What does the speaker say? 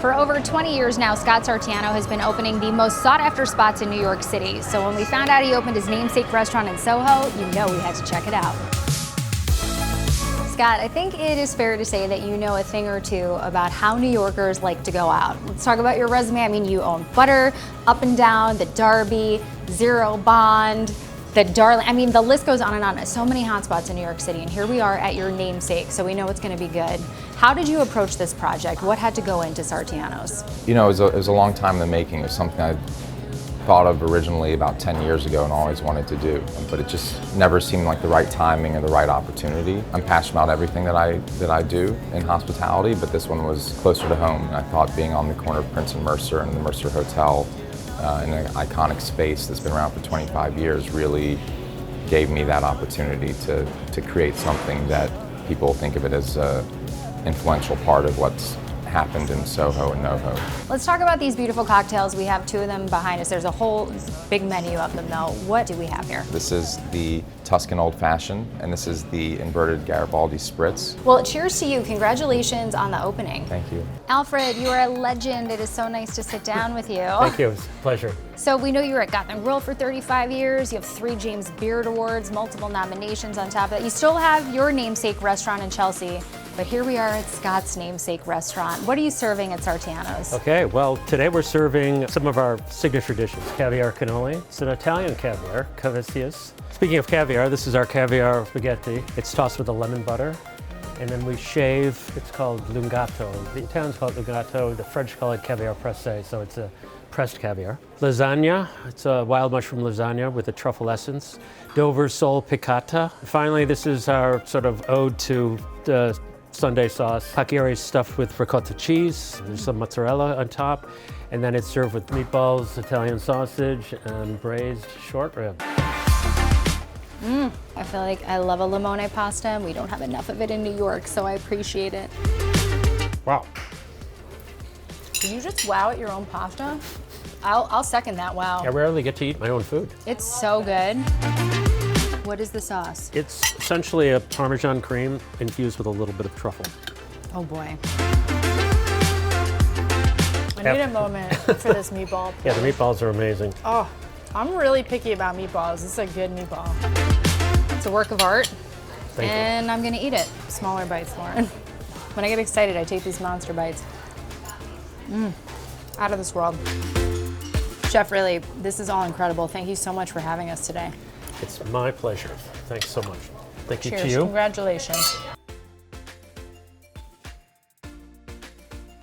For over 20 years now, Scott Sartiano has been opening the most sought-after spots in New York City. So when we found out he opened his namesake restaurant in SoHo, you know we had to check it out. Scott, I think it is fair to say that you know a thing or two about how New Yorkers like to go out. Let's talk about your resume. I mean, you own Butter, Up and Down, the Derby, Zero Bond, the Darling. I mean, the list goes on and on. So many hotspots in New York City, and here we are at your namesake, so we know it's going to be good. How did you approach this project? What had to go into Sartianos? You know, it was a long time in the making. It was something I thought of originally about 10 years ago and always wanted to do, but it just never seemed like the right timing and the right opportunity. I'm passionate about everything that I do in hospitality, but this one was closer to home. And I thought being on the corner of Prince and Mercer and the Mercer Hotel in an iconic space that's been around for 25 years really gave me that opportunity to create something that people think of it as an influential part of what's happened in SoHo and NoHo. Let's talk about these beautiful cocktails. We have two of them behind us. There's a whole big menu of them though. What do we have here? This is the Tuscan Old Fashioned, and this is the inverted Garibaldi Spritz. Well, cheers to you. Congratulations on the opening. Thank you. Alfred, you are a legend. It is so nice to sit down with you. Thank you, it's a pleasure. So we know you were at Gotham Grill for 35 years. You have 3 James Beard Awards, multiple nominations on top of that. You still have your namesake restaurant in Chelsea, but here we are at Scott's namesake restaurant. What are you serving at Sartiano's? Okay, well, today we're serving some of our signature dishes. Caviar Cannolis. It's an Italian caviar, Cavesius. Speaking of caviar, this is our caviar spaghetti. It's tossed with a lemon butter, and then we shave. It's called lungato. The Italians call it lungato. The French call it caviar pressé, so it's a pressed caviar. Lasagna. It's a wild mushroom lasagna with a truffle essence. Dover sole piccata. Finally, this is our sort of ode to the Sunday sauce. Pacchieri stuffed with ricotta cheese. There's some mozzarella on top, and then it's served with meatballs, Italian sausage, and braised short rib. I feel like I love a limone pasta, and we don't have enough of it in New York, so I appreciate it. Wow. Did you just wow at your own pasta? I'll second that wow. I rarely get to eat my own food. It's so good. What is the sauce? It's essentially a Parmesan cream infused with a little bit of truffle. Oh boy. I need a moment for this meatball. Yeah, the meatballs are amazing. Oh, I'm really picky about meatballs. This is a good meatball. It's a work of art, Thank you. and I'm gonna eat it. Smaller bites, Lauren. When I get excited, I take these monster bites. Out of this world. Chef, really, this is all incredible. Thank you so much for having us today. It's my pleasure. Thanks so much. Thank you Cheers. to you. Congratulations.